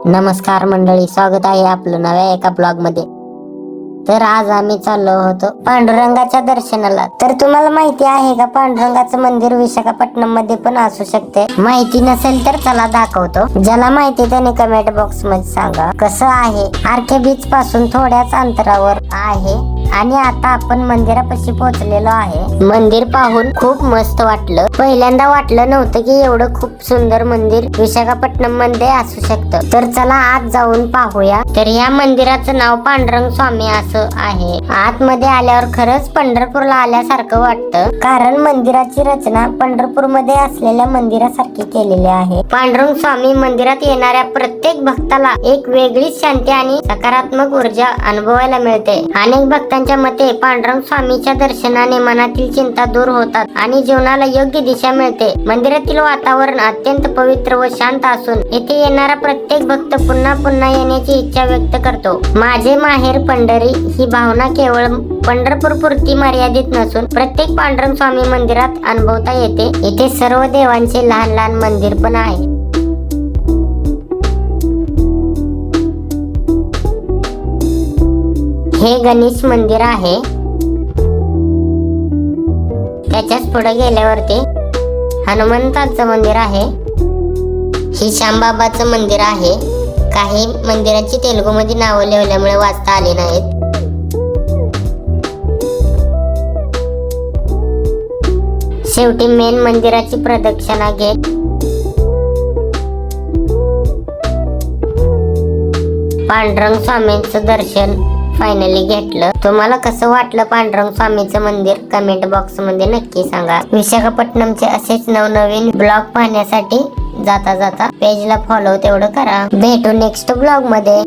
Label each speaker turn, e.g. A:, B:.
A: नमस्कार मंडळी, स्वागत आहे आपलं नव्या एका ब्लॉग मध्ये। तर आज आम्ही चाललो होतो पांडुरंगाच्या दर्शनाला। तर तुम्हाला माहिती आहे का पांडुरंगाचं मंदिर विशाखापट्टणम मध्ये पण असू शकते? माहिती नसेल तर चला दाखवतो। ज्याला माहिती त्याने कमेंट बॉक्स मध्ये सांगा। कसं आहे, आरके बीच पासून थोड्याच अंतरावर आहे आणि आता आपण मंदिरापाशी पोहोचलेलो आहे। मंदिर पाहून खूप मस्त वाटलं। पहिल्यांदा वाटलं नव्हतं की एवढं खूप सुंदर मंदिर विशाखापट्टणम मध्ये असू शकतं। तर चला आत जाऊन पाहूया। तर या मंदिराचं नाव पांडुरंग स्वामी असं आहे। आतमध्ये आल्यावर खरंच पंढरपूरला आल्यासारखं वाटतं, कारण मंदिराची रचना पंढरपूर मध्ये असलेल्या मंदिरासारखी केलेली आहे। पांडुरंग स्वामी मंदिरात येणाऱ्या प्रत्येक भक्ताला एक वेगळीच शांती आणि सकारात्मक ऊर्जा अनुभवायला मिळते। अनेक भक्तांच्या मते पांडुरंग स्वामीच्या दर्शनाने मनातील चिंता दूर होतात आणि जीवनाला योग्य दिशा मिळते। मंदिरातील वातावरण अत्यंत पवित्र व शांत असून येथे येणारा प्रत्येक भक्त पुन्हा पुन्हा येण्याची इच्छा व्यक्त करतो। माझे माहेर पंढरी ही भावना केवळ पंढरपूर पुरती मर्यादित नसून प्रत्येक पांडुरंग स्वामी मंदिरात अनुभवता येते। येथे सर्व देवांचे लहान लहान मंदिर पण आहे। हे गणेश मंदिर आहे। त्याच्याच पुढे गेल्यावरती हनुमंताचं मंदिर आहे। ही श्यामबाबाचं मंदिर आहे। काही मंदिराची तेलुगू मध्ये नावं लिहिल्यामुळे वाचता आली नाहीत। शेवटी मेन मंदिराची प्रदक्षिणा घेत पांडुरंग स्वामींचं दर्शन फायनली घेतलं। तुम्हाला कसं वाटलं पांडुरंग स्वामीचं मंदिर? कमेंट बॉक्स मध्ये नक्की सांगा। विशाखापट्टणमचे असेच नवनवीन ब्लॉग पाहण्यासाठी जाता जाता पेजला फॉलो तेवढं करा। भेटू नेक्स्ट ब्लॉग मध्ये।